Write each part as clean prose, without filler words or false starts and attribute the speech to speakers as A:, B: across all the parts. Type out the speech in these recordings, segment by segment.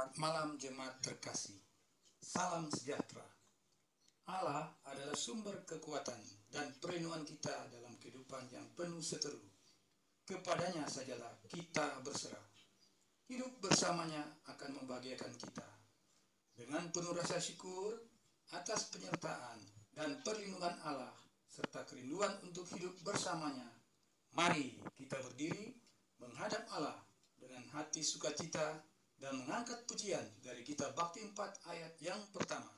A: Selamat malam jemaat terkasih. Salam sejahtera. Allah adalah sumber kekuatan dan perlindungan kita dalam kehidupan yang penuh seteru. Kepadanya sajalah kita berserah. Hidup bersamanya akan membahagiakan kita. Dengan penuh rasa syukur atas penyertaan dan perlindungan Allah serta kerinduan untuk hidup bersamanya, mari kita berdiri menghadap Allah dengan hati sukacita dan mengangkat pujian dari kitab Bakti 4 ayat yang pertama.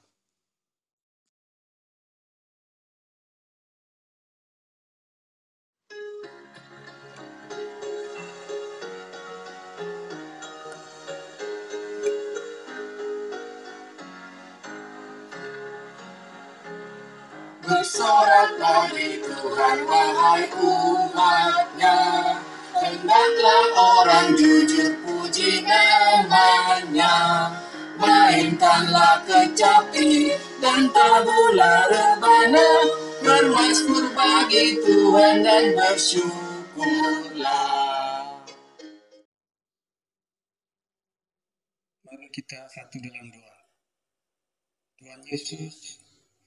B: Bersoraklah di Tuhan wahai umatnya, hendaklah orang jujur puji namanya. Mainkanlah kecapi dan tabulah rebana, bermazmur bagi Tuhan dan bersyukurlah.
A: Mari kita satu dalam doa. Tuhan Yesus,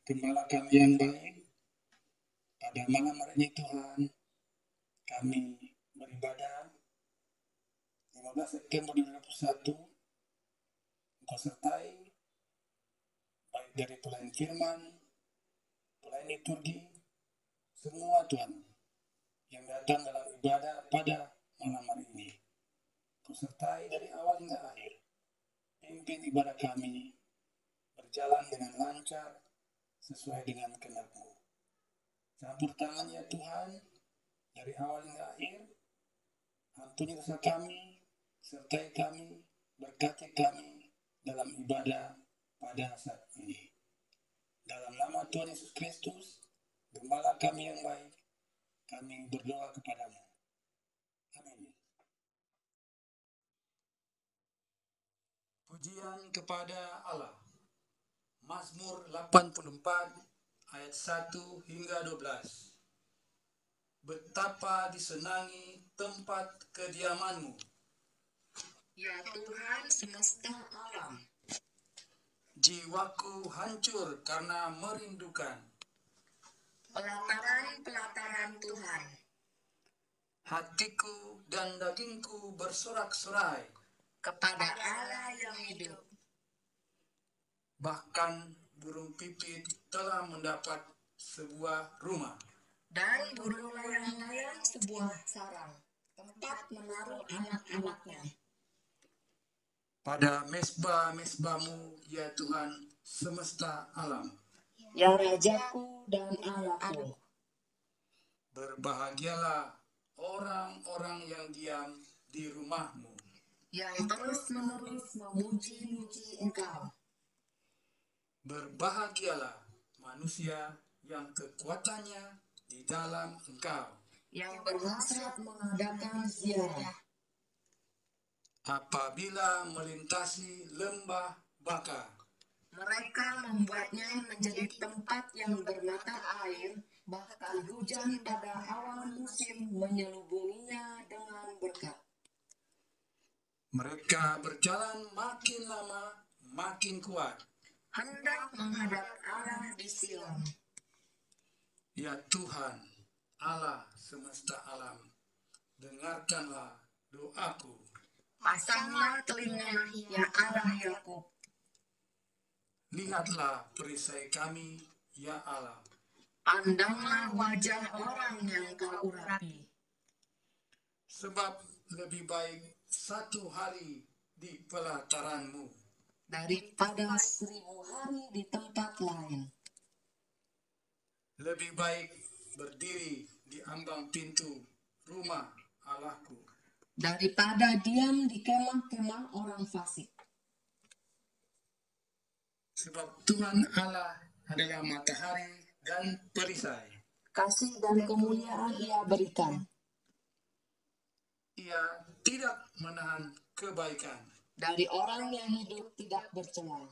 A: Gembala kami yang baik, pada malam hari ini Tuhan, kami beribadah 15 September 2021, Engkau sertai baik dari pelayan firman, pelayan liturgi, semua Tuhan yang datang dalam ibadah pada malam hari ini. Engkau sertai dari awal hingga akhir, pimpin ibadah kami berjalan dengan lancar sesuai dengan kehendak-Mu. Campur tangan ya Tuhan, dari awal hingga akhir, ampuni dosa kami, sertai kami, berkati kami dalam ibadah pada saat ini. Dalam nama Tuhan Yesus Kristus, Gembala kami yang baik, kami berdoa kepadamu. Amin. Pujian kepada Allah. Mazmur 84 ayat 1 hingga 12. Betapa disenangi tempat kediaman-Mu,
B: Ya Tuhan semesta alam,
A: jiwaku hancur karena merindukan.
B: pelataran-pelataran Tuhan,
A: Hatiku dan dagingku bersorak-sorai,
B: kepada Allah yang hidup.
A: bahkan burung pipit telah mendapat sebuah rumah.
B: Dan burung layang-layang sebuah sarang, tempat menaruh anak-anaknya.
A: Pada mesbah-mesbah-Mu, ya Tuhan semesta alam,
B: Ya Rajaku dan Allahku,
A: berbahagialah orang-orang yang diam di rumah-Mu.
B: yang terus-menerus memuji-muji Engkau.
A: Berbahagialah manusia yang kekuatannya di dalam Engkau.
B: Yang berhasrat mengadakan ziarah.
A: Apabila melintasi lembah Baka,
B: Mereka membuatnya menjadi tempat yang bermata air, bahkan hujan pada awal musim menyelubunginya dengan berkat.
A: mereka berjalan makin lama makin kuat.
B: Hendak menghadap Allah di Sion.
A: Ya Tuhan, Allah semesta alam, dengarkanlah doaku.
B: Pasanglah telinga, ya Allah Yakub.
A: Lihatlah perisai kami, ya Allah.
B: Pandanglah wajah orang yang Kau urapi.
A: Sebab lebih baik satu hari di pelataran-Mu
B: Daripada 1000 hari di tempat lain.
A: lebih baik berdiri di ambang pintu rumah Allahku.
B: Daripada diam di kemah-kemah orang fasik.
A: Sebab Tuhan Allah adalah matahari dan perisai.
B: Kasih dan kemuliaan Ia berikan.
A: Ia tidak menahan kebaikan.
B: Dari orang yang hidup tidak bercela.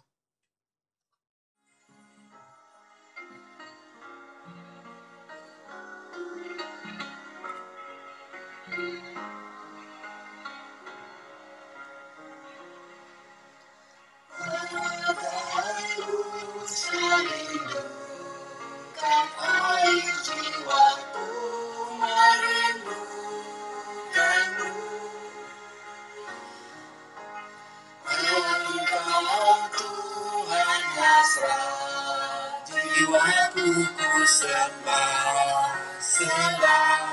B: jiwaku ku sembah selamanya.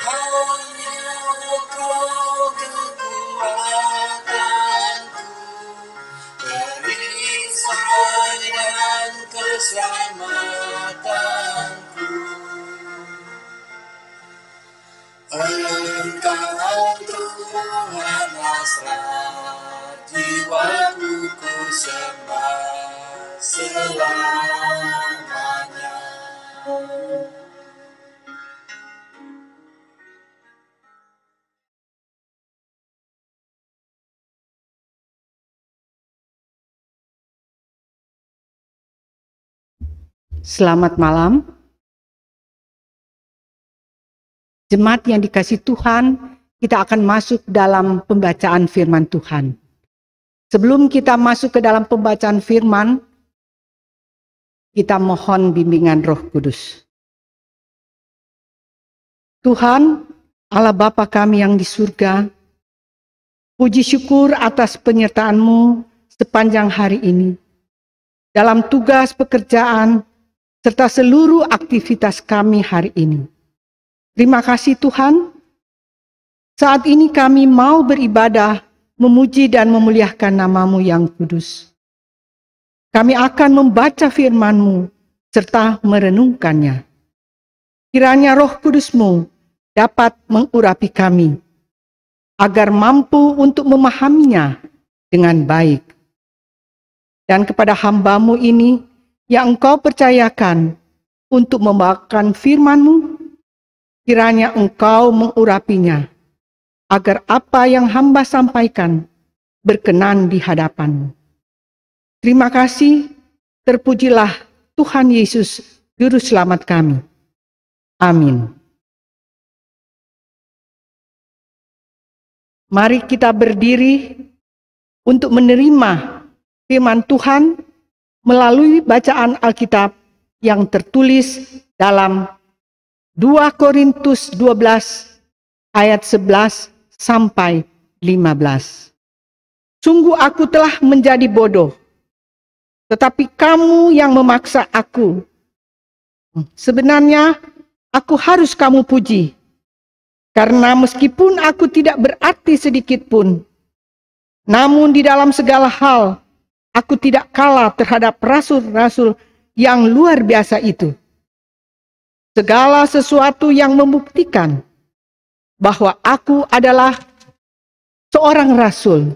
B: Hanya Kau kekuatanku, perisai dan keselamatanku. Engkau Tuhan hasrat jiwaku ku sembah selamanya.
C: Selamat malam. Jemaat yang dikasihi Tuhan, kita akan masuk dalam pembacaan firman Tuhan. Sebelum kita masuk ke dalam pembacaan firman, kita mohon bimbingan Roh Kudus. Tuhan, Allah Bapa kami yang di surga, puji syukur atas penyertaan-Mu sepanjang hari ini. Dalam tugas pekerjaan, serta seluruh aktivitas kami hari ini. Terima kasih Tuhan, saat ini kami mau beribadah, memuji dan memuliakan nama-Mu yang kudus. Kami akan membaca firman-Mu, serta merenungkannya. Kiranya Roh Kudus-Mu dapat mengurapi kami, agar mampu untuk memahaminya dengan baik. Dan kepada hamba-Mu ini, yang Engkau percayakan untuk membawakan firman-Mu, kiranya Engkau mengurapinya, agar apa yang hamba sampaikan berkenan di hadapan-Mu. Terima kasih, terpujilah Tuhan Yesus, Juru Selamat kami. Amin. Mari kita berdiri untuk menerima firman Tuhan melalui bacaan Alkitab yang tertulis dalam 2 Korintus 12 ayat 11 sampai 15. Sungguh aku telah menjadi bodoh, tetapi kamu yang memaksa aku. Sebenarnya aku harus kamu puji, karena meskipun aku tidak berarti sedikit pun, namun di dalam segala hal aku tidak kalah terhadap rasul-rasul yang luar biasa itu. Segala sesuatu yang membuktikan bahwa aku adalah seorang rasul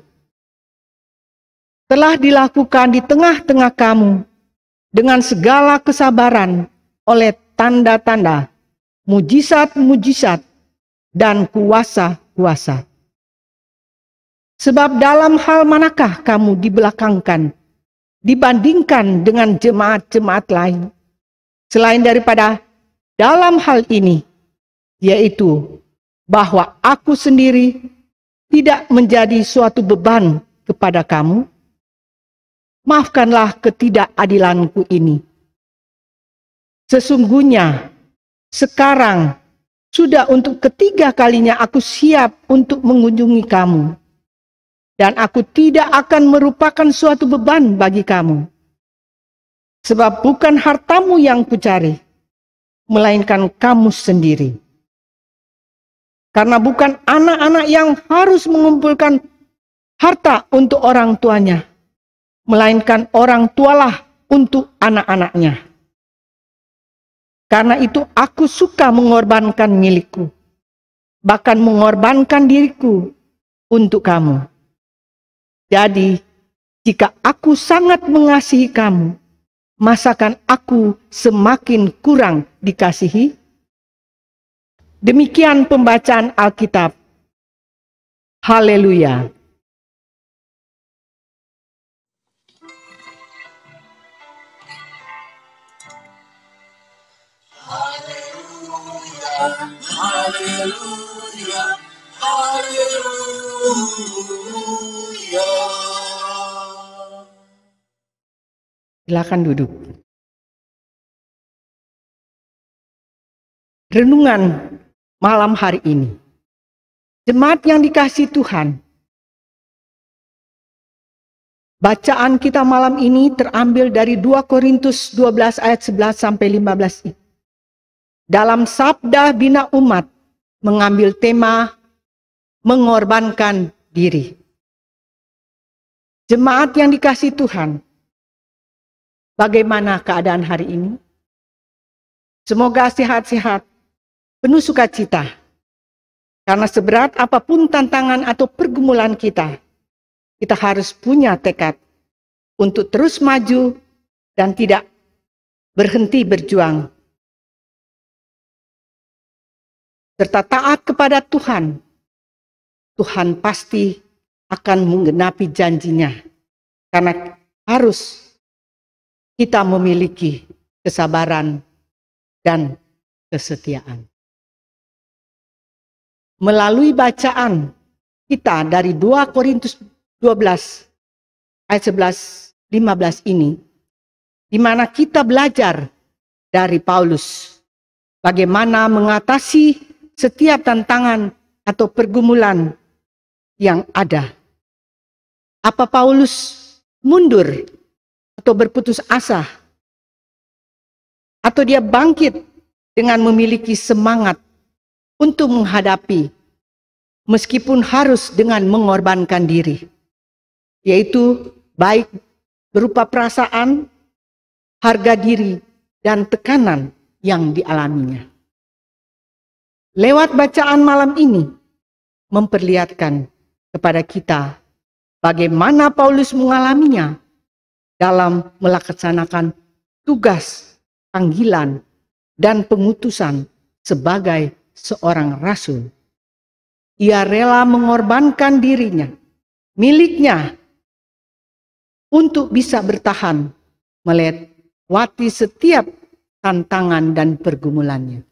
C: telah dilakukan di tengah-tengah kamu dengan segala kesabaran oleh tanda-tanda, mujizat-mujizat, dan kuasa-kuasa. Sebab dalam hal manakah kamu dibelakangkan dibandingkan dengan jemaat-jemaat lain, selain daripada dalam hal ini, yaitu bahwa aku sendiri tidak menjadi suatu beban kepada kamu? Maafkanlah ketidakadilanku ini. Sesungguhnya sekarang sudah untuk ketiga kalinya aku siap untuk mengunjungi kamu. Dan aku tidak akan merupakan suatu beban bagi kamu. Sebab bukan hartamu yang kucari, melainkan kamu sendiri. Karena bukan anak-anak yang harus mengumpulkan harta untuk orang tuanya, melainkan orang tualah untuk anak-anaknya. Karena itu aku suka mengorbankan milikku, bahkan mengorbankan diriku untuk kamu. Jadi, jika aku sangat mengasihi kamu, masakan aku semakin kurang dikasihi? Demikian pembacaan Alkitab. Haleluya.
B: Haleluya, haleluya, haleluya.
C: Silakan duduk. Renungan malam hari ini. Jemaat yang dikasihi Tuhan, Bacaan kita malam ini terambil dari 2 Korintus 12 ayat 11 sampai 15. Dalam Sabda Bina Umat mengambil tema mengorbankan diri. Jemaat yang dikasihi Tuhan, bagaimana keadaan hari ini? Semoga sehat-sehat, penuh sukacita. Karena seberat apapun tantangan atau pergumulan kita harus punya tekad untuk terus maju dan tidak berhenti berjuang. Serta taat kepada Tuhan. Tuhan pasti akan menggenapi janjinya. Karena harus kita memiliki kesabaran dan kesetiaan. Melalui bacaan kita dari 2 Korintus 12 ayat 11-15 ini, di mana kita belajar dari Paulus bagaimana mengatasi setiap tantangan atau pergumulan yang ada. Apa Paulus mundur atau berputus asa? Atau dia bangkit dengan memiliki semangat untuk menghadapi meskipun harus dengan mengorbankan diri? Yaitu baik berupa perasaan, harga diri, dan tekanan yang dialaminya. Lewat bacaan malam ini, memperlihatkan kepada kita bagaimana Paulus mengalaminya dalam melaksanakan tugas, panggilan, dan pengutusan sebagai seorang rasul. Ia rela mengorbankan dirinya, miliknya, untuk bisa bertahan melewati setiap tantangan dan pergumulannya.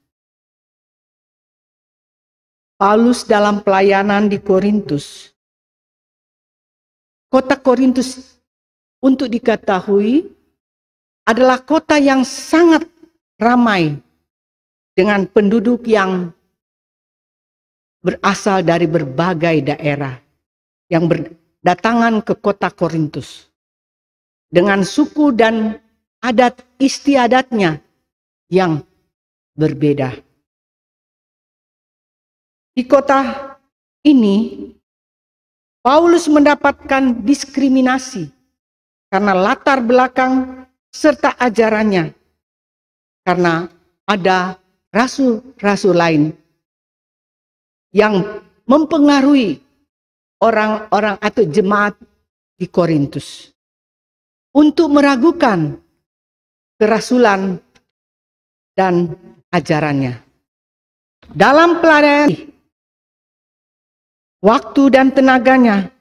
C: Paulus dalam pelayanan di Korintus. Kota Korintus untuk diketahui adalah kota yang sangat ramai dengan penduduk yang berasal dari berbagai daerah yang berdatangan ke kota Korintus. Dengan suku dan adat istiadatnya yang berbeda. Di kota ini, Paulus mendapatkan diskriminasi karena latar belakang serta ajarannya. Karena ada rasul-rasul lain yang mempengaruhi orang-orang atau jemaat di Korintus untuk meragukan kerasulan dan ajarannya. Dalam pelayanan, waktu dan tenaganya,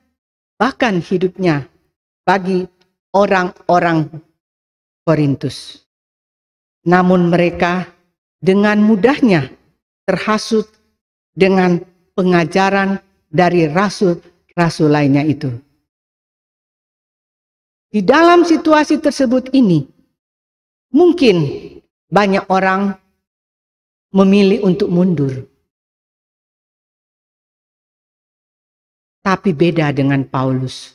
C: bahkan hidupnya bagi orang-orang Korintus. Namun mereka dengan mudahnya terhasut dengan pengajaran dari rasul-rasul lainnya itu. Di dalam situasi tersebut ini, mungkin banyak orang memilih untuk mundur. Tapi beda dengan Paulus.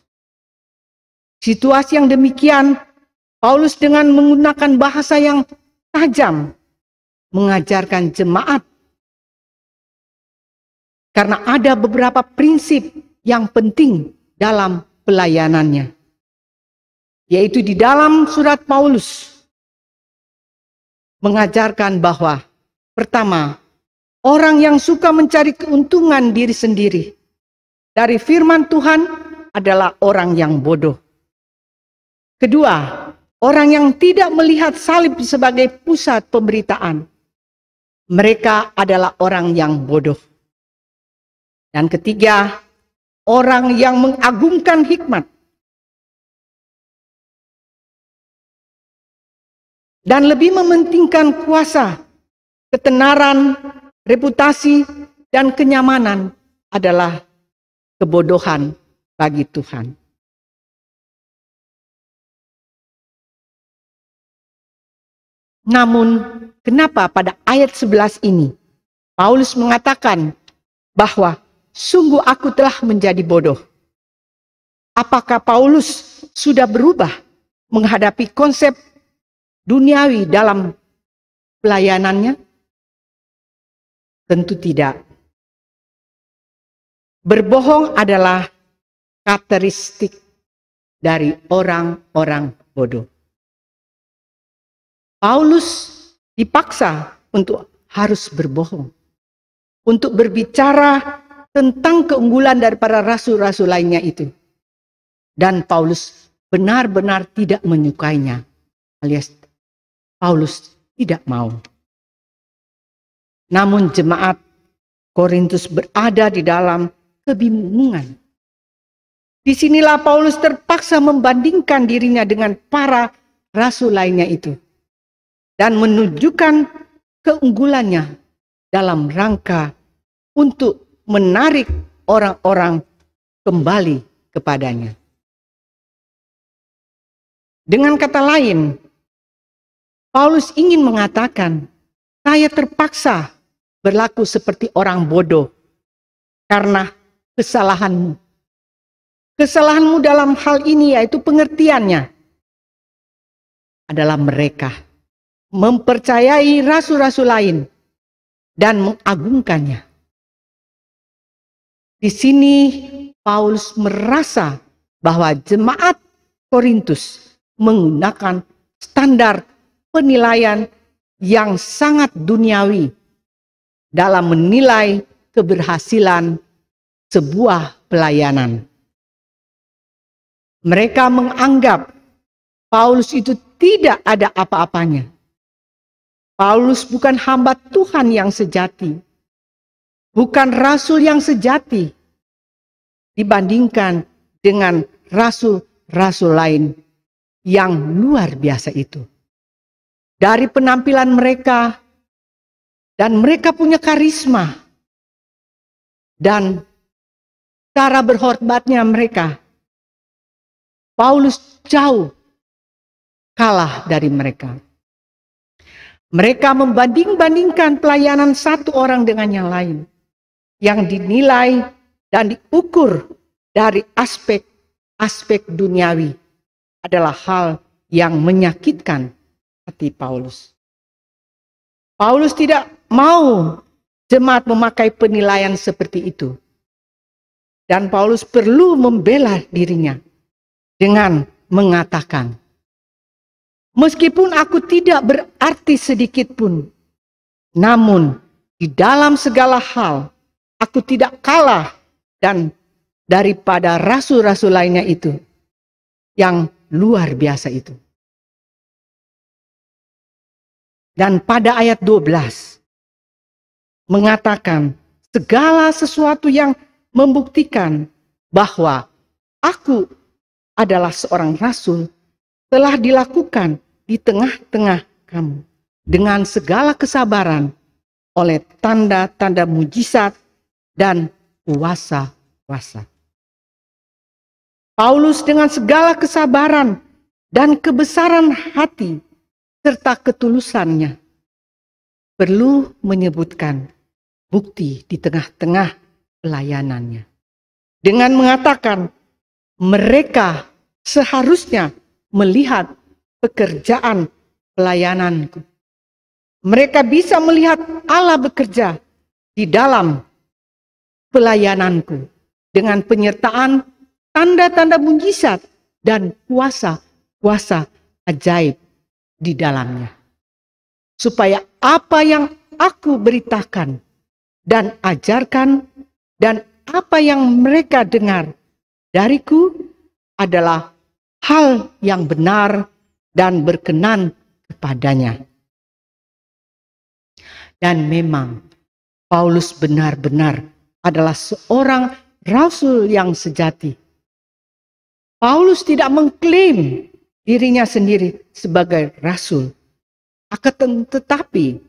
C: Situasi yang demikian, Paulus dengan menggunakan bahasa yang tajam, mengajarkan jemaat. Karena ada beberapa prinsip yang penting dalam pelayanannya. Yaitu di dalam surat Paulus mengajarkan bahwa pertama, orang yang suka mencari keuntungan diri sendiri dari firman Tuhan adalah orang yang bodoh. Kedua, orang yang tidak melihat salib sebagai pusat pemberitaan. Mereka adalah orang yang bodoh. Dan ketiga, orang yang mengagungkan hikmat dan lebih mementingkan kuasa, ketenaran, reputasi, dan kenyamanan adalah kebodohan bagi Tuhan. Namun, kenapa pada ayat 11 ini Paulus mengatakan bahwa sungguh aku telah menjadi bodoh? Apakah Paulus sudah berubah menghadapi konsep duniawi dalam pelayanannya? Tentu tidak. Berbohong adalah karakteristik dari orang-orang bodoh. Paulus dipaksa untuk harus berbohong, untuk berbicara tentang keunggulan daripada rasul-rasul lainnya itu. Dan Paulus benar-benar tidak menyukainya, alias Paulus tidak mau. Namun jemaat Korintus berada di dalam kebingungan. Disinilah Paulus terpaksa membandingkan dirinya dengan para rasul lainnya itu dan menunjukkan keunggulannya dalam rangka untuk menarik orang-orang kembali kepadanya. Dengan kata lain, Paulus ingin mengatakan, saya terpaksa berlaku seperti orang bodoh karena kesalahanmu. Kesalahanmu dalam hal ini yaitu pengertiannya adalah mereka mempercayai rasul-rasul lain dan mengagungkannya. Di sini Paulus merasa bahwa jemaat Korintus menggunakan standar penilaian yang sangat duniawi dalam menilai keberhasilan sebuah pelayanan. Mereka menganggap Paulus itu tidak ada apa-apanya. Paulus bukan hamba Tuhan yang sejati, bukan rasul yang sejati dibandingkan dengan rasul-rasul lain yang luar biasa itu. Dari penampilan mereka, dan mereka punya karisma, dan cara berhormatnya mereka, Paulus jauh kalah dari mereka. Mereka membanding-bandingkan pelayanan satu orang dengan yang lain, yang dinilai dan diukur dari aspek duniawi adalah hal yang menyakitkan hati Paulus. Paulus tidak mau jemaat memakai penilaian seperti itu. Dan Paulus perlu membela dirinya dengan mengatakan, meskipun aku tidak berarti sedikit pun, namun di dalam segala hal aku tidak kalah dan daripada rasul-rasul lainnya itu yang luar biasa itu. Dan pada ayat 12 mengatakan segala sesuatu yang membuktikan bahwa aku adalah seorang rasul telah dilakukan di tengah-tengah kamu dengan segala kesabaran oleh tanda-tanda mujizat dan kuasa-kuasa. Paulus dengan segala kesabaran dan kebesaran hati serta ketulusannya perlu menyebutkan bukti di tengah-tengah pelayanannya dengan mengatakan mereka seharusnya melihat pekerjaan pelayananku. Mereka bisa melihat Allah bekerja di dalam pelayananku dengan penyertaan tanda-tanda mujizat dan kuasa-kuasa ajaib di dalamnya. Supaya apa yang aku beritakan dan ajarkan dan apa yang mereka dengar dariku adalah hal yang benar dan berkenan kepadanya. Dan memang Paulus benar-benar adalah seorang rasul yang sejati. Paulus tidak mengklaim dirinya sendiri sebagai rasul. Akan tetapi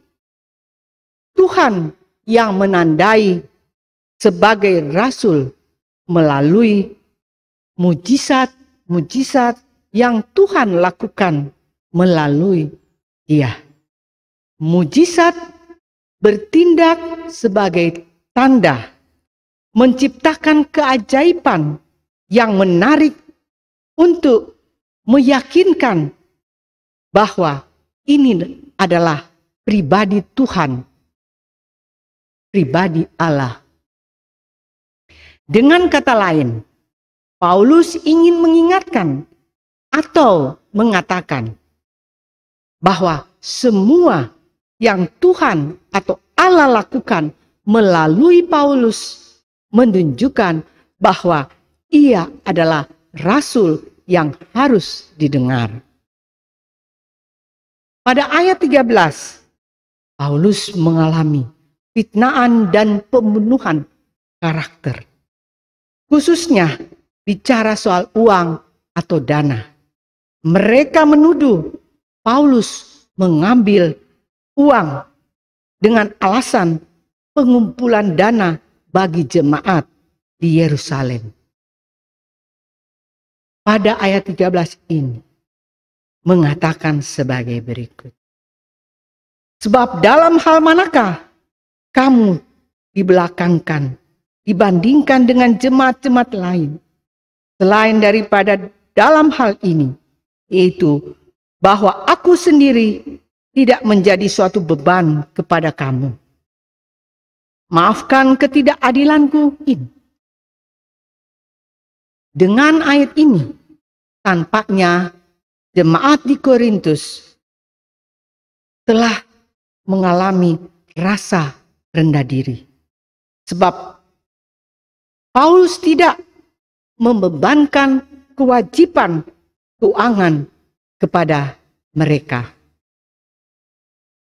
C: Tuhan yang menandai sebagai rasul melalui mujizat yang Tuhan lakukan melalui dia. Mujizat bertindak sebagai tanda, menciptakan keajaiban yang menarik untuk meyakinkan bahwa ini adalah pribadi Tuhan, pribadi Allah. Dengan kata lain, Paulus ingin mengingatkan atau mengatakan bahwa semua yang Tuhan atau Allah lakukan melalui Paulus menunjukkan bahwa ia adalah rasul yang harus didengar. Pada ayat 13, Paulus mengalami fitnaan dan pembunuhan karakter. Khususnya bicara soal uang atau dana. Mereka menuduh Paulus mengambil uang dengan alasan pengumpulan dana bagi jemaat di Yerusalem. Pada ayat 13 ini mengatakan sebagai berikut. Sebab dalam hal manakah kamu dibelakangkan dibandingkan dengan jemaat-jemaat lain selain daripada dalam hal ini, yaitu bahwa aku sendiri tidak menjadi suatu beban kepada kamu. Maafkan ketidakadilanku ini. Dengan ayat ini, tampaknya jemaat di Korintus telah mengalami rasa rendah diri. Sebab Paulus tidak membebankan kewajiban keuangan kepada mereka.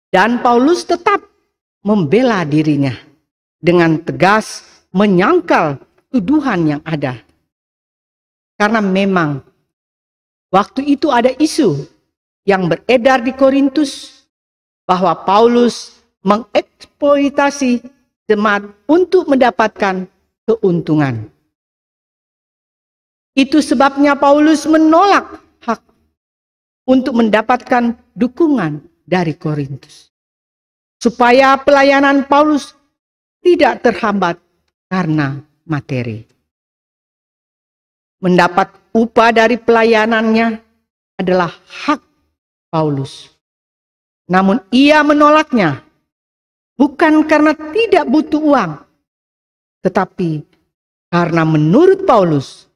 C: Dan Paulus tetap membela dirinya dengan tegas menyangkal tuduhan yang ada. Karena memang waktu itu ada isu yang beredar di Korintus bahwa Paulus mengeksploitasi jemaat untuk mendapatkan keuntungan. Itu sebabnya Paulus menolak hak untuk mendapatkan dukungan dari Korintus. Supaya pelayanan Paulus tidak terhambat karena materi. Mendapat upah dari pelayanannya adalah hak Paulus. Namun ia menolaknya bukan karena tidak butuh uang, tetapi karena menurut Paulus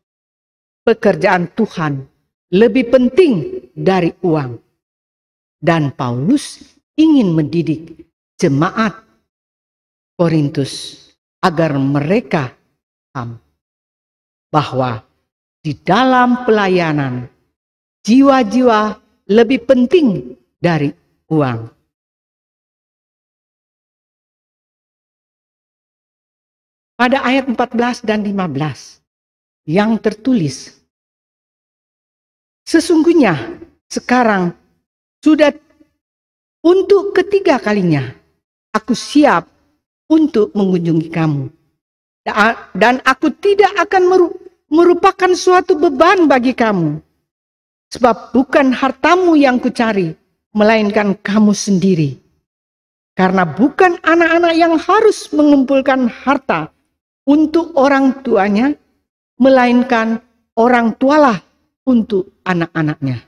C: pekerjaan Tuhan lebih penting dari uang. Dan Paulus ingin mendidik jemaat Korintus agar mereka paham bahwa di dalam pelayanan jiwa-jiwa lebih penting dari uang. Pada ayat 14 dan 15 yang tertulis, sesungguhnya sekarang sudah untuk ketiga kalinya aku siap untuk mengunjungi kamu. Dan aku tidak akan merupakan suatu beban bagi kamu. Sebab bukan hartamu yang kucari, melainkan kamu sendiri. Karena bukan anak-anak yang harus mengumpulkan harta untuk orang tuanya, melainkan orang tualah untuk anak-anaknya.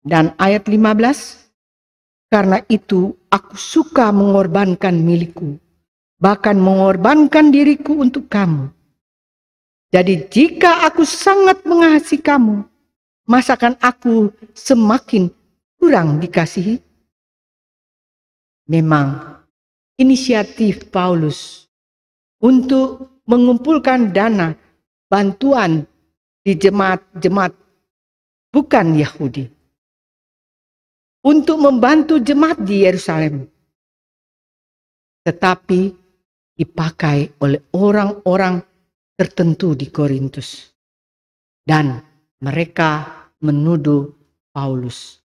C: Dan ayat 15, karena itu aku suka mengorbankan milikku, bahkan mengorbankan diriku untuk kamu. Jadi jika aku sangat mengasihi kamu, masakan aku semakin kurang dikasihi? Memang inisiatif Paulus untuk mengumpulkan dana bantuan di jemaat-jemaat bukan Yahudi, untuk membantu jemaat di Yerusalem, tetapi dipakai oleh orang-orang tertentu di Korintus. Dan mereka menuduh Paulus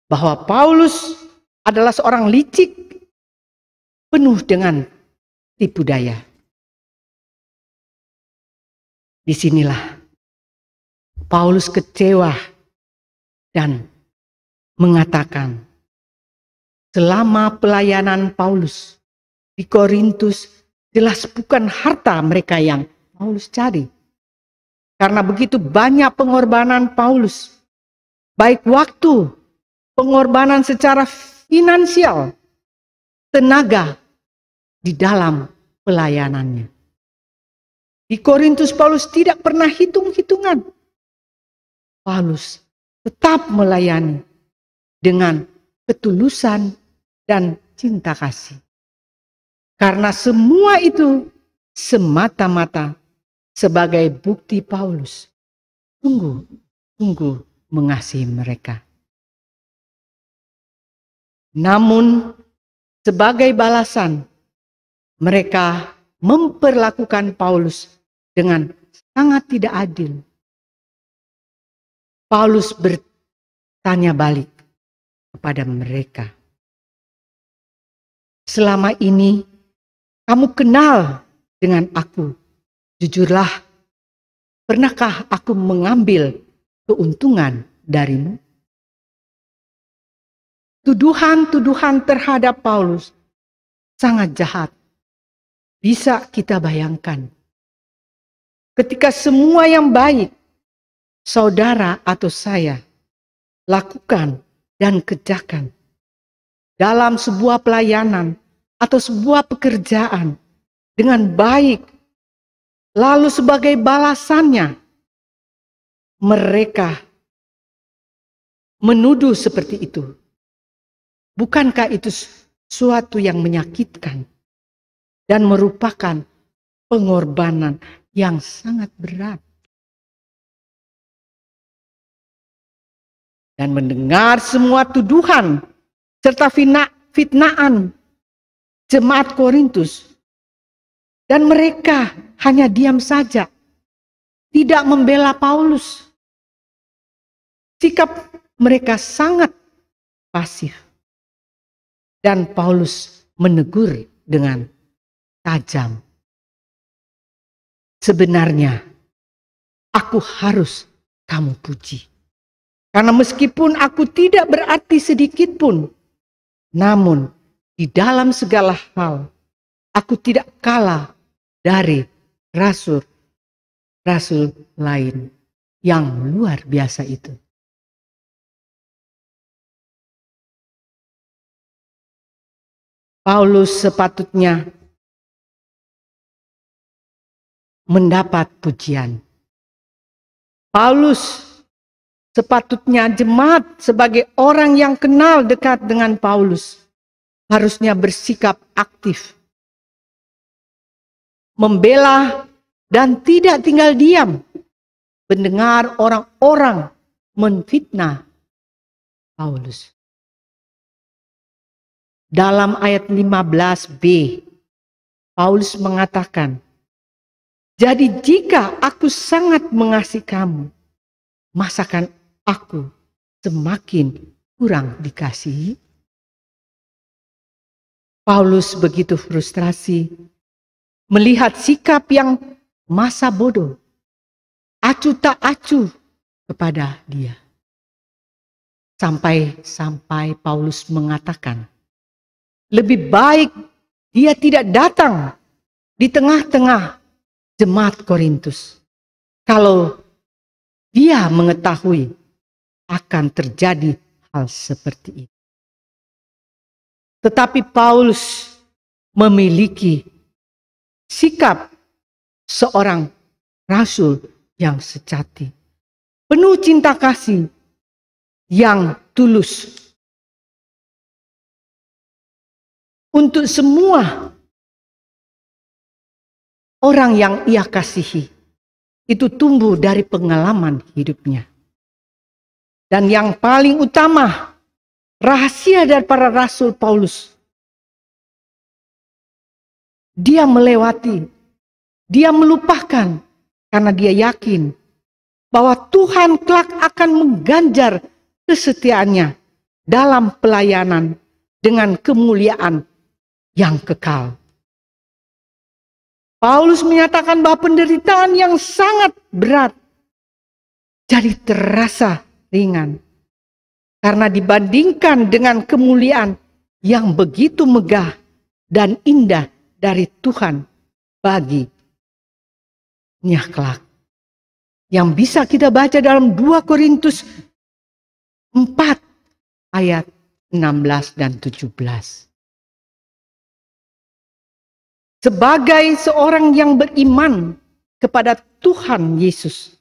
C: bahwa Paulus adalah seorang licik penuh dengan tipu daya. Disinilah Paulus kecewa dan mengatakan, selama pelayanan Paulus di Korintus jelas bukan harta mereka yang Paulus cari, karena begitu banyak pengorbanan Paulus, baik waktu, pengorbanan secara finansial, tenaga di dalam pelayanannya. Di Korintus Paulus tidak pernah hitung-hitungan. Paulus tetap melayani dengan ketulusan dan cinta kasih. Karena semua itu semata-mata sebagai bukti Paulus sungguh mengasihi mereka. Namun sebagai balasan, mereka memperlakukan Paulus dengan sangat tidak adil. Paulus bertanya balik kepada mereka, selama ini kamu kenal dengan aku. Jujurlah, pernahkah aku mengambil keuntungan darimu? Tuduhan-tuduhan terhadap Paulus sangat jahat. Bisa kita bayangkan. Ketika semua yang baik, saudara atau saya lakukan dan kerjakan dalam sebuah pelayanan atau sebuah pekerjaan dengan baik, lalu sebagai balasannya mereka menuduh seperti itu. Bukankah itu suatu yang menyakitkan dan merupakan pengorbanan yang sangat berat? Dan mendengar semua tuduhan serta fitnaan jemaat Korintus, dan mereka hanya diam saja, tidak membela Paulus. Sikap mereka sangat pasif. Dan Paulus menegur dengan tajam. Sebenarnya aku harus kamu puji. Karena meskipun aku tidak berarti sedikit pun, namun di dalam segala hal aku tidak kalah dari rasul-rasul lain yang luar biasa itu. Paulus sepatutnya mendapat pujian. Paulus sepatutnya jemaat sebagai orang yang kenal dekat dengan Paulus harusnya bersikap aktif, membela dan tidak tinggal diam mendengar orang-orang menfitnah Paulus. Dalam ayat 15b, Paulus mengatakan, jadi jika aku sangat mengasihi kamu, masakan aku semakin kurang dikasihi? Paulus begitu frustrasi melihat sikap yang masa bodoh, acuh tak acuh kepada dia. Sampai Paulus mengatakan, lebih baik dia tidak datang di tengah-tengah jemaat Korintus kalau dia mengetahui akan terjadi hal seperti itu. Tetapi Paulus memiliki sikap seorang rasul yang sejati, penuh cinta kasih yang tulus untuk semua orang yang ia kasihi. Itu tumbuh dari pengalaman hidupnya. Dan yang paling utama, rahasia dari para rasul Paulus, dia melewati, dia melupakan, karena dia yakin bahwa Tuhan kelak akan mengganjar kesetiaannya dalam pelayanan dengan kemuliaan yang kekal. Paulus menyatakan bahwa penderitaan yang sangat berat jadi terasa ringan. Karena dibandingkan dengan kemuliaan yang begitu megah dan indah dari Tuhan baginya kelak. yang bisa kita baca dalam 2 Korintus 4 ayat 16 dan 17. Sebagai seorang yang beriman kepada Tuhan Yesus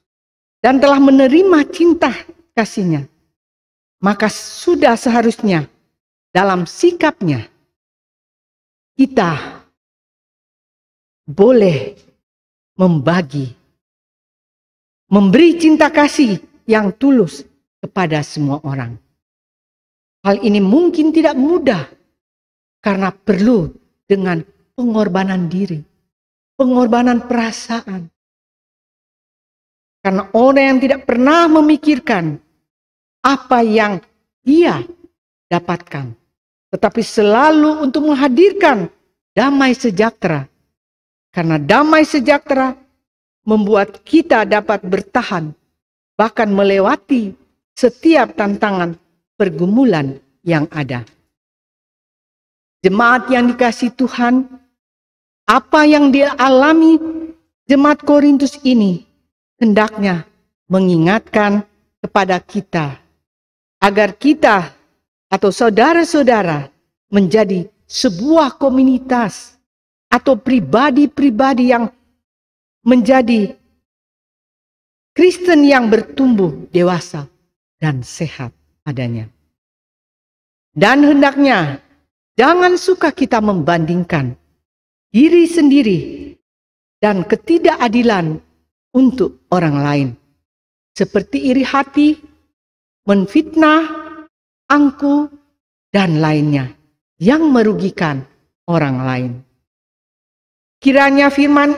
C: dan telah menerima cinta kasih-Nya, maka sudah seharusnya dalam sikapnya kita boleh memberi cinta kasih yang tulus kepada semua orang. Hal ini mungkin tidak mudah karena perlu dengan pengorbanan diri, pengorbanan perasaan. Karena orang yang tidak pernah memikirkan apa yang dia dapatkan, tetapi selalu untuk menghadirkan damai sejahtera. Karena damai sejahtera membuat kita dapat bertahan, bahkan melewati setiap tantangan pergumulan yang ada. Jemaat yang dikasihi Tuhan, apa yang dialami jemaat Korintus ini hendaknya mengingatkan kepada kita agar kita atau saudara-saudara menjadi sebuah komunitas atau pribadi-pribadi yang menjadi Kristen yang bertumbuh dewasa dan sehat adanya. Dan hendaknya jangan suka kita membandingkan diri sendiri dan ketidakadilan untuk orang lain, seperti iri hati, menfitnah, angkuh, dan lainnya yang merugikan orang lain. Kiranya firman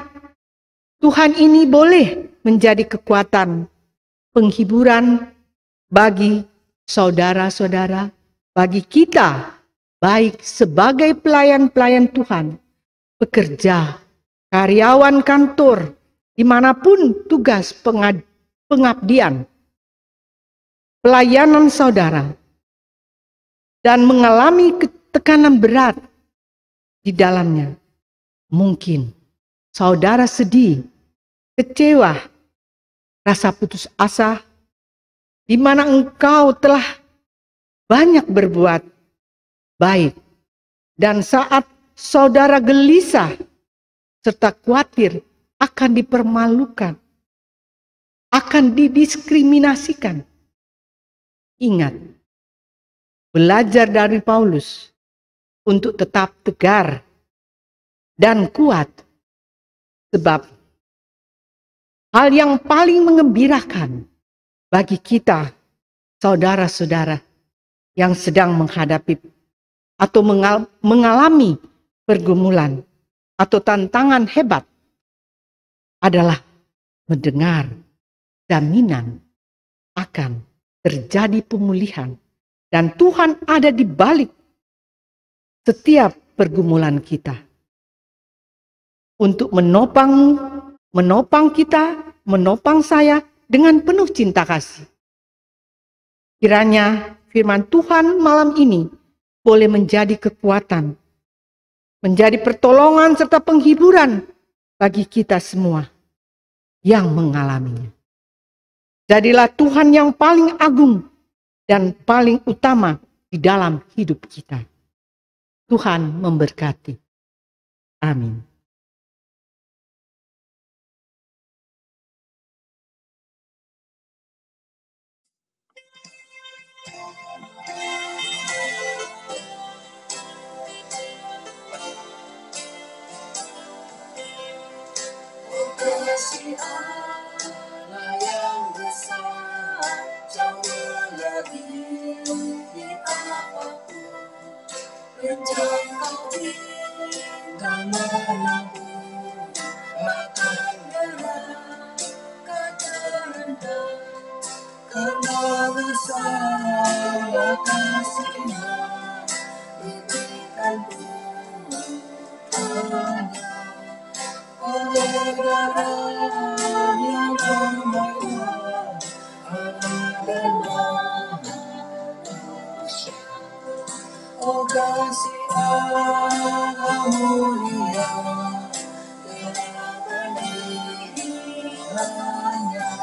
C: Tuhan ini boleh menjadi kekuatan penghiburan bagi saudara-saudara, bagi kita, baik sebagai pelayan-pelayan Tuhan, pekerja, karyawan kantor, dimanapun tugas pengabdian, pelayanan saudara, dan mengalami tekanan berat di dalamnya. Mungkin saudara sedih, kecewa, rasa putus asa, di mana engkau telah banyak berbuat baik, dan saat saudara gelisah serta khawatir akan dipermalukan, akan didiskriminasikan. Ingat, belajar dari Paulus untuk tetap tegar dan kuat, sebab hal yang paling mengembirakan bagi kita, saudara-saudara yang sedang menghadapi atau mengalami pergumulan atau tantangan hebat, adalah mendengar jaminan akan terjadi pemulihan dan Tuhan ada di balik setiap pergumulan kita untuk menopang kita, menopang saya dengan penuh cinta kasih. Kiranya firman Tuhan malam ini boleh menjadi kekuatan, menjadi pertolongan serta penghiburan bagi kita semua yang mengalaminya. Jadilah Tuhan yang paling agung dan paling utama di dalam hidup kita. Tuhan memberkati. Amin.
B: Kasih Allah yang besar, jauh melebihi apapun, menjangkau dan menabur, makan berat, keterendah, karena besar kasih-Nya, berikan Tuhan. Oleh darah yang berbayar, Allah dan manusia. Oh kasih Allah mulia, telah berdiri hanya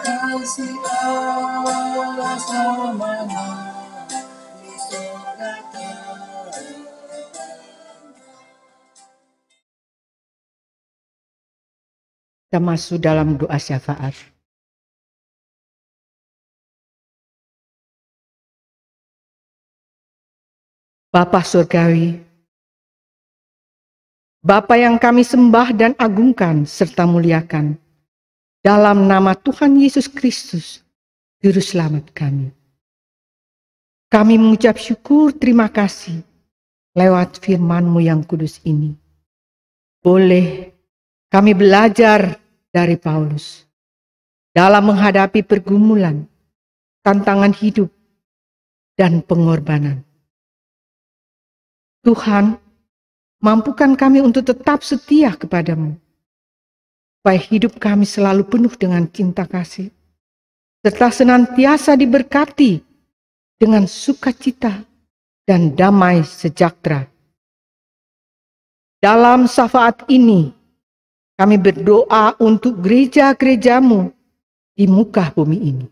A: kasih Allah selamanya di surga
C: Kita masuk dalam doa syafaat. Bapa Surgawi, Bapa yang kami sembah dan agungkan serta muliakan, dalam nama Tuhan Yesus Kristus, Juru Selamat kami. Kami mengucap syukur terima kasih lewat firman-Mu yang kudus ini. Boleh kami belajar dari Paulus dalam menghadapi pergumulan, tantangan hidup, dan pengorbanan. Tuhan, mampukan kami untuk tetap setia kepadamu, supaya hidup kami selalu penuh dengan cinta kasih, serta senantiasa diberkati dengan sukacita dan damai sejahtera. Dalam syafaat ini, kami berdoa untuk gereja-gerejamu di muka bumi ini.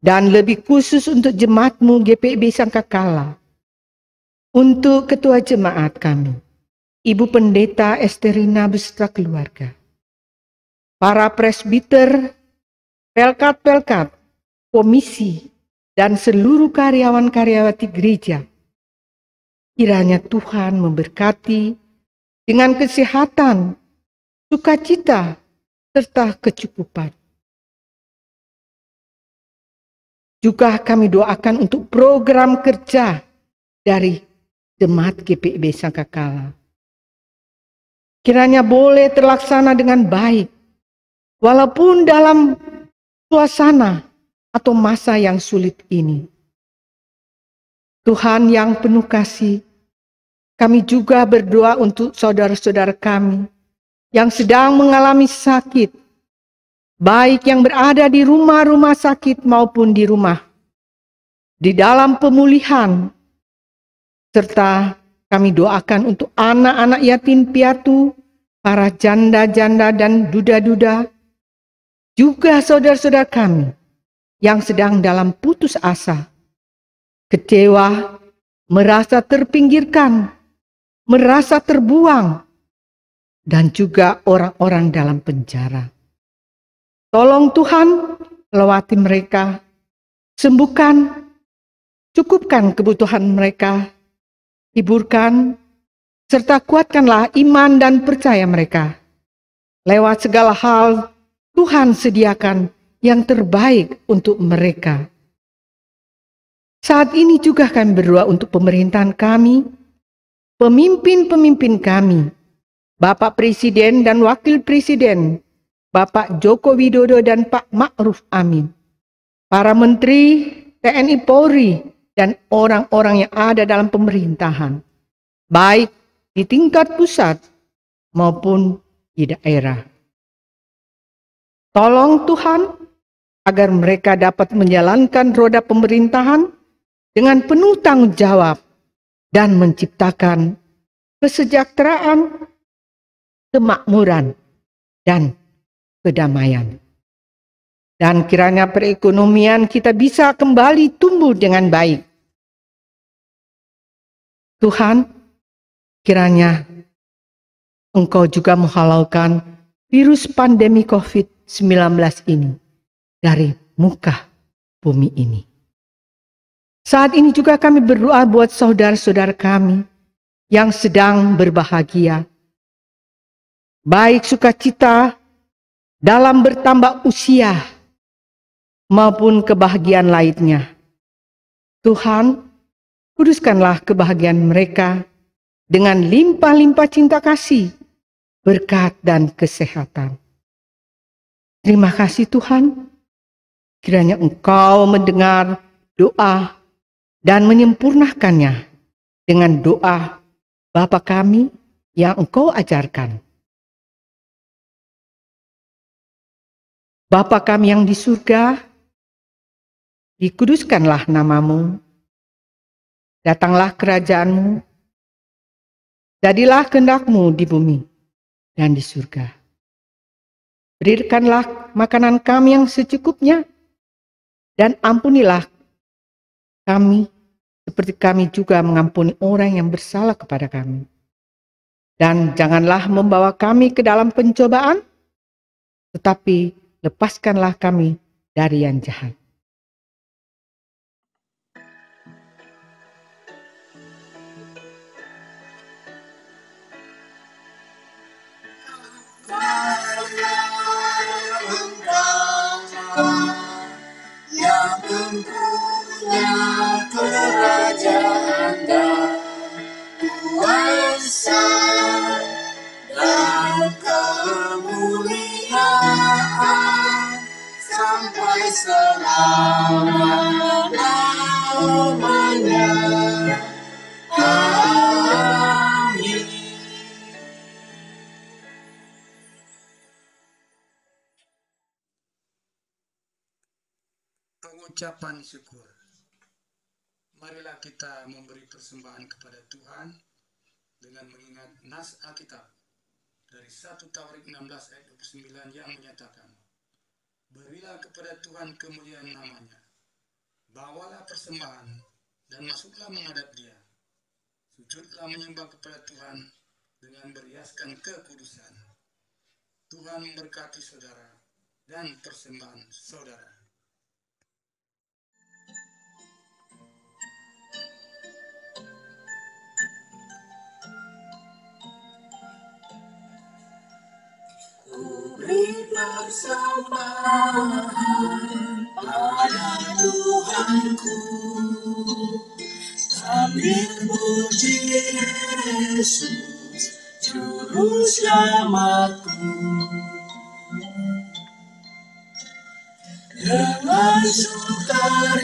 C: Dan lebih khusus untuk jemaatmu GPIB Sangkakala. Untuk ketua jemaat kami, Ibu Pendeta Esterina beserta keluarga. Para presbiter, pelkat-pelkat, komisi, dan seluruh karyawan-karyawati gereja. Kiranya Tuhan memberkati dengan kesehatan, sukacita, serta kecukupan. Juga kami doakan untuk program kerja dari Jemaat GPIB Sangkakala. Kiranya boleh terlaksana dengan baik, walaupun dalam suasana atau masa yang sulit ini. Tuhan yang penuh kasih, kami juga berdoa untuk saudara-saudara kami yang sedang mengalami sakit, baik yang berada di rumah-rumah sakit maupun di rumah, di dalam pemulihan, serta kami doakan untuk anak-anak yatim piatu, para janda-janda dan duda-duda, juga saudara-saudara kami yang sedang dalam putus asa, kecewa, merasa terpinggirkan, merasa terbuang, dan juga orang-orang dalam penjara. Tolong Tuhan, lewati mereka, sembuhkan, cukupkan kebutuhan mereka, hiburkan, serta kuatkanlah iman dan percaya mereka. Lewat segala hal, Tuhan sediakan yang terbaik untuk mereka. Saat ini juga kami berdoa untuk pemerintahan kami, pemimpin-pemimpin kami, Bapak Presiden dan Wakil Presiden, Bapak Joko Widodo dan Pak Ma'ruf Amin, para Menteri, TNI Polri, dan orang-orang yang ada dalam pemerintahan, baik di tingkat pusat maupun di daerah. Tolong Tuhan agar mereka dapat menjalankan roda pemerintahan dengan penuh tanggung jawab dan menciptakan kesejahteraan, kemakmuran, dan kedamaian. Dan kiranya perekonomian kita bisa kembali tumbuh dengan baik. Tuhan, kiranya Engkau juga menghalaukan virus pandemi COVID-19 ini dari muka bumi ini. Saat ini juga kami berdoa buat saudara-saudara kami yang sedang berbahagia, baik sukacita dalam bertambah usia maupun kebahagiaan lainnya. Tuhan, kuduskanlah kebahagiaan mereka dengan limpah-limpah cinta kasih, berkat dan kesehatan. Terima kasih Tuhan, kiranya Engkau mendengar doa dan menyempurnakannya dengan doa Bapa kami yang Engkau ajarkan. Bapa kami yang di surga, dikuduskanlah namamu, datanglah kerajaanmu, jadilah kehendakmu di bumi dan di surga. Berikanlah makanan kami yang secukupnya, dan ampunilah kami seperti kami juga mengampuni orang yang bersalah kepada kami. Dan janganlah membawa kami ke dalam pencobaan, tetapi lepaskanlah kami dari yang jahat.
B: Yang mempunyai kerajaan dan kuasa dan kemuliaan sampai selama-lamanya. Amin.
A: Pengucapan syukur. Marilah kita memberi persembahan kepada Tuhan dengan mengingat nas Alkitab dari 1 Tawarik 16 ayat 29 yang menyatakan, berilah kepada Tuhan kemuliaan namanya, bawalah persembahan dan masuklah menghadap Dia, sujudlah menyembah kepada Tuhan dengan berhiaskan kekudusan. Tuhan memberkati saudara dan persembahan saudara.
B: Beri persembahan pada Tuhanku, sambil puji Yesus, Juru Selamatku. Dengan sukaria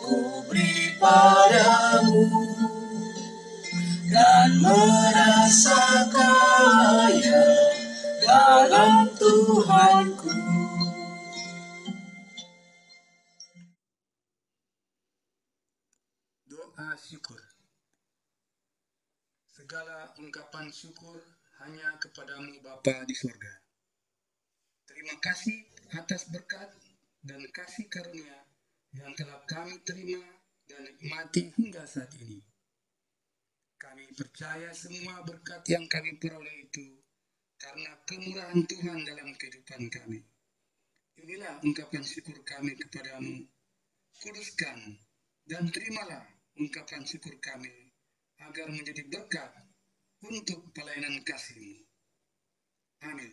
B: ku beri padamu, dan merasa kaya dalam Tuhanku.
A: Doa syukur. Segala ungkapan syukur hanya kepadamu Bapa di surga. Terima kasih atas berkat dan kasih karunia yang telah kami terima dan nikmati hingga saat ini. Kami percaya semua berkat yang kami peroleh itu karena kemurahan Tuhan dalam kehidupan kami. Inilah ungkapan syukur kami kepadamu. Kuduskan dan terimalah ungkapan syukur kami agar menjadi berkat untuk pelayanan kasih-Mu. Amin.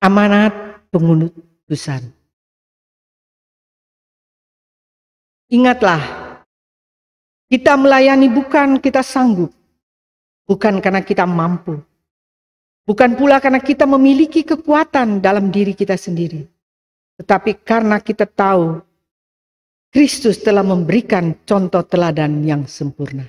C: Amanat pengudusan. Ingatlah, kita melayani bukan kita sanggup, bukan karena kita mampu, bukan pula karena kita memiliki kekuatan dalam diri kita sendiri, tetapi karena kita tahu Kristus telah memberikan contoh teladan yang sempurna.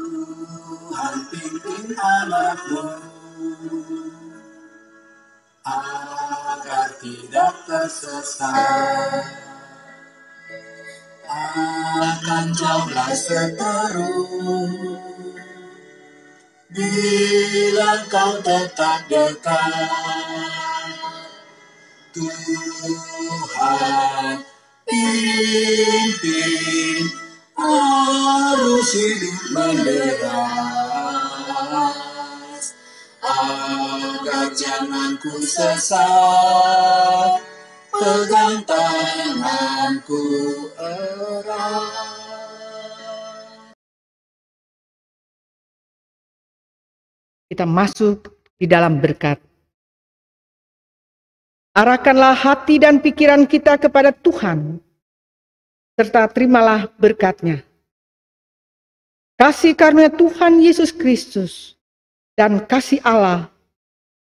B: Tuhan pimpin anakmu agar tidak tersesat, akan jauhlah seteru bila kau tetap dekat. Tuhan pimpin arus hidup menderas, agar jangan ku sesat, pegang tanganku erat.
C: Kita masuk di dalam berkat. Arahkanlah hati dan pikiran kita kepada Tuhan, serta terimalah berkat-Nya. Kasih karunia Tuhan Yesus Kristus dan kasih Allah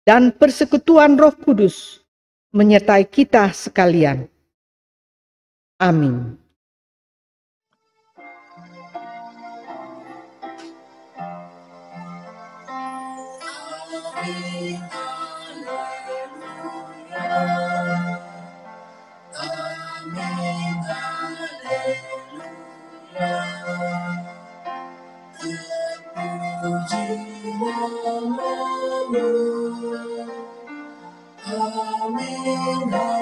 C: dan persekutuan Roh Kudus menyertai kita sekalian. Amin.
B: Amin.